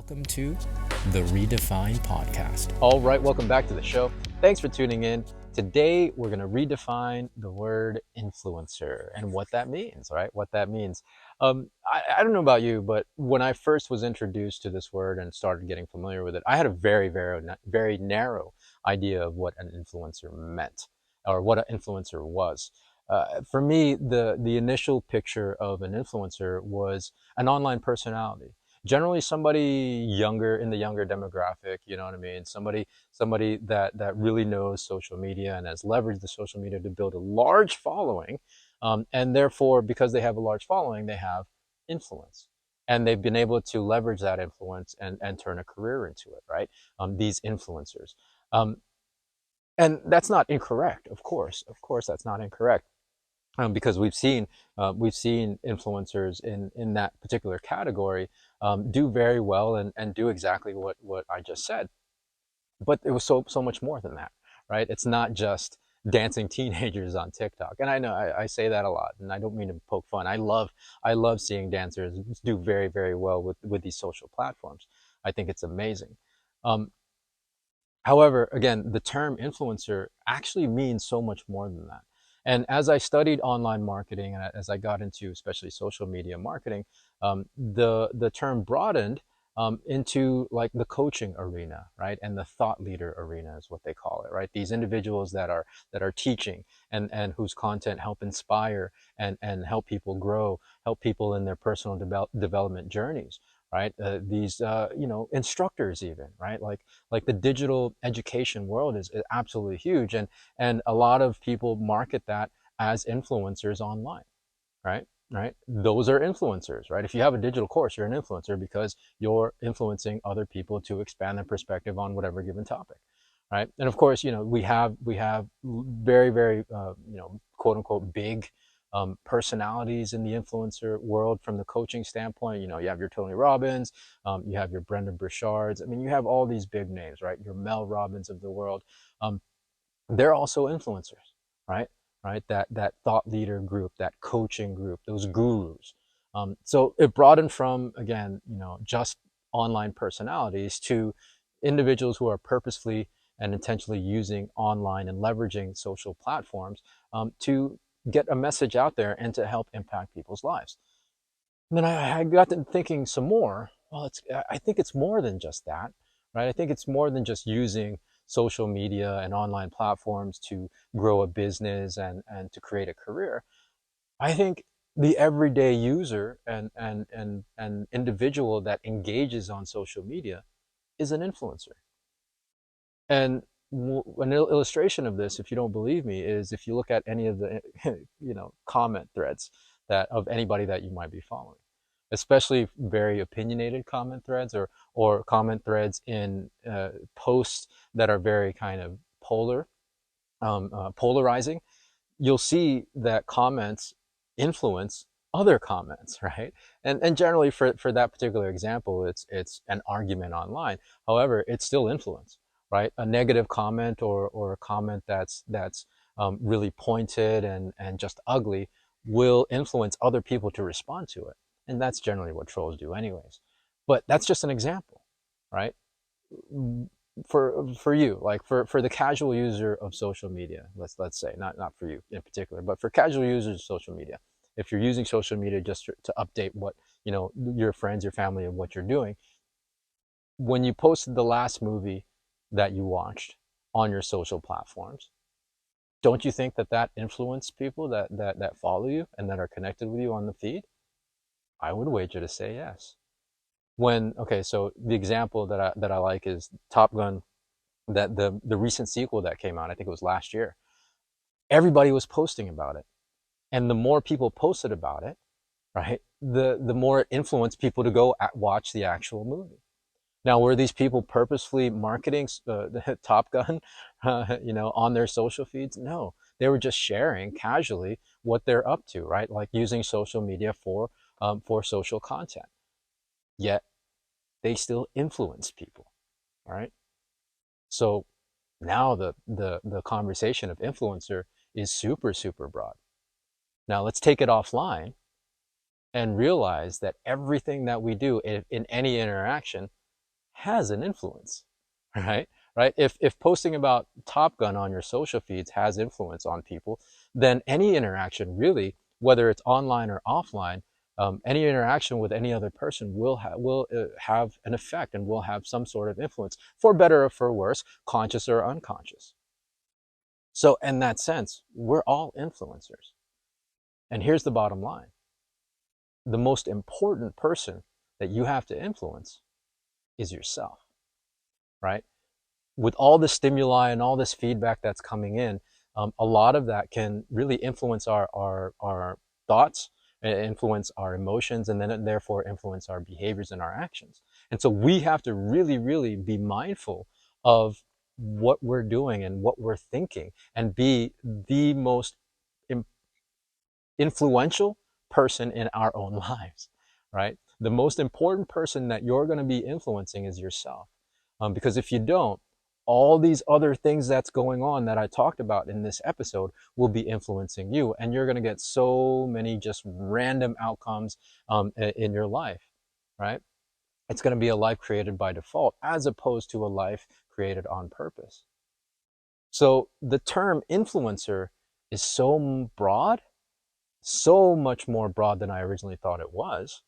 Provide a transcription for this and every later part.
welcome to the Redefine podcast. All right, welcome back to the show. Thanks for tuning in. Today, we're going to redefine the word influencer and what that means, right? What that means. I don't know about you, but when I first was introduced to this word and started getting familiar with it, I had a very narrow idea of what an influencer meant or what an influencer was. For me, the initial picture of an influencer was an online personality, generally somebody younger, in the younger demographic, you know what I mean, somebody that really knows social media and has leveraged the social media to build a large following, and therefore, because they have a large following, they have influence, and they've been able to leverage that influence and turn a career into it, right? These influencers, um, and that's not incorrect, of course that's not incorrect, because we've seen influencers in that particular category do very well and do exactly what I just said. But it was so much more than that, right? It's not just dancing teenagers on TikTok. And I know I say that a lot, and I don't mean to poke fun. I love seeing dancers do very well with these social platforms. I think it's amazing. Um, However, again, the term influencer actually means so much more than that. And as I studied online marketing and as I got into especially social media marketing, the term broadened into like the coaching arena, right? And the thought leader arena is what they call it, right? These individuals that are teaching and whose content help inspire and help people grow, help people in their personal development journeys, right? These instructors even, right? Like the digital education world is absolutely huge, and a lot of people market that as influencers online, right, those are influencers, right? If you have a digital course, you're an influencer because you're influencing other people to expand their perspective on whatever given topic, right? And of course, we have very quote unquote big personalities in the influencer world from the coaching standpoint. You have your Tony Robbins, you have your Brendan Burchards. I mean, you have all these big names, right? Your Mel Robbins of the world. Um, they're also influencers, right? Right? That thought leader group, that coaching group, those gurus. So it broadened from, again, just online personalities to individuals who are purposefully and intentionally using online and leveraging social platforms to get a message out there and to help impact people's lives. And then I got to thinking some more. Well, I think it's more than just that, right? I think it's more than just using social media and online platforms to grow a business and to create a career. I think the everyday user and individual that engages on social media is an influencer. And an illustration of this, if you don't believe me, is if you look at any of the comment threads that of anybody that you might be following, especially very opinionated comment threads or comment threads in posts that are very kind of polarizing. You'll see that comments influence other comments, right? And generally for that particular example, it's an argument online. However, it's still influence, right? A negative comment or a comment that's really pointed and just ugly will influence other people to respond to it. And that's generally what trolls do anyways. But that's just an example, right? For you, like for the casual user of social media, let's say, not for you in particular, but for casual users of social media, if you're using social media just to update what your friends, your family, and what you're doing, when you posted the last movie that you watched on your social platforms, don't you think that influenced people that follow you and that are connected with you on the feed? I would wager to say yes. Okay, so the example that I like is Top Gun, that the recent sequel that came out, I think it was last year. Everybody was posting about it, and the more people posted about it, right, the more it influenced people to go watch the actual movie. Now, were these people purposefully marketing the Top Gun, on their social feeds? No, they were just sharing casually what they're up to, right? Like using social media for social content. Yet they still influence people, right? So now the conversation of influencer is super broad. Now let's take it offline and realize that everything that we do in any interaction has an influence, right? Right? If posting about Top Gun on your social feeds has influence on people, then any interaction really, whether it's online or offline, any interaction with any other person will have an effect and will have some sort of influence, for better or for worse, conscious or unconscious. So in that sense, we're all influencers. And here's the bottom line: the most important person that you have to influence is yourself, right? With all the stimuli and all this feedback that's coming in, a lot of that can really influence our thoughts, influence our emotions, and then therefore influence our behaviors and our actions. And so we have to really, really be mindful of what we're doing and what we're thinking, and be the most influential person in our own lives, right? The most important person that you're going to be influencing is yourself. Because if you don't, all these other things that's going on that I talked about in this episode will be influencing you, and you're going to get so many just random outcomes in your life, right? It's going to be a life created by default as opposed to a life created on purpose. So the term influencer is so broad, so much more broad than I originally thought it was.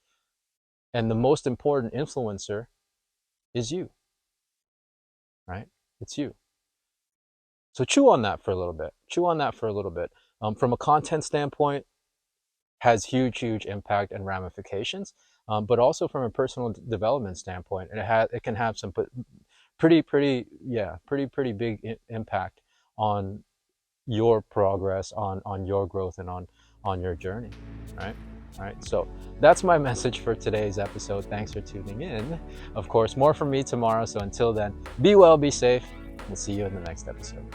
And the most important influencer is you, right? It's you. So chew on that for a little bit. Chew on that for a little bit. From a content standpoint, has huge, huge impact and ramifications. But also from a personal development standpoint, it can have some pretty big impact on your progress, on your growth, and on your journey, right? All right, so that's my message for today's episode. Thanks for tuning in. Of course, more from me tomorrow. So until then, be well, be safe. We'll see you in the next episode.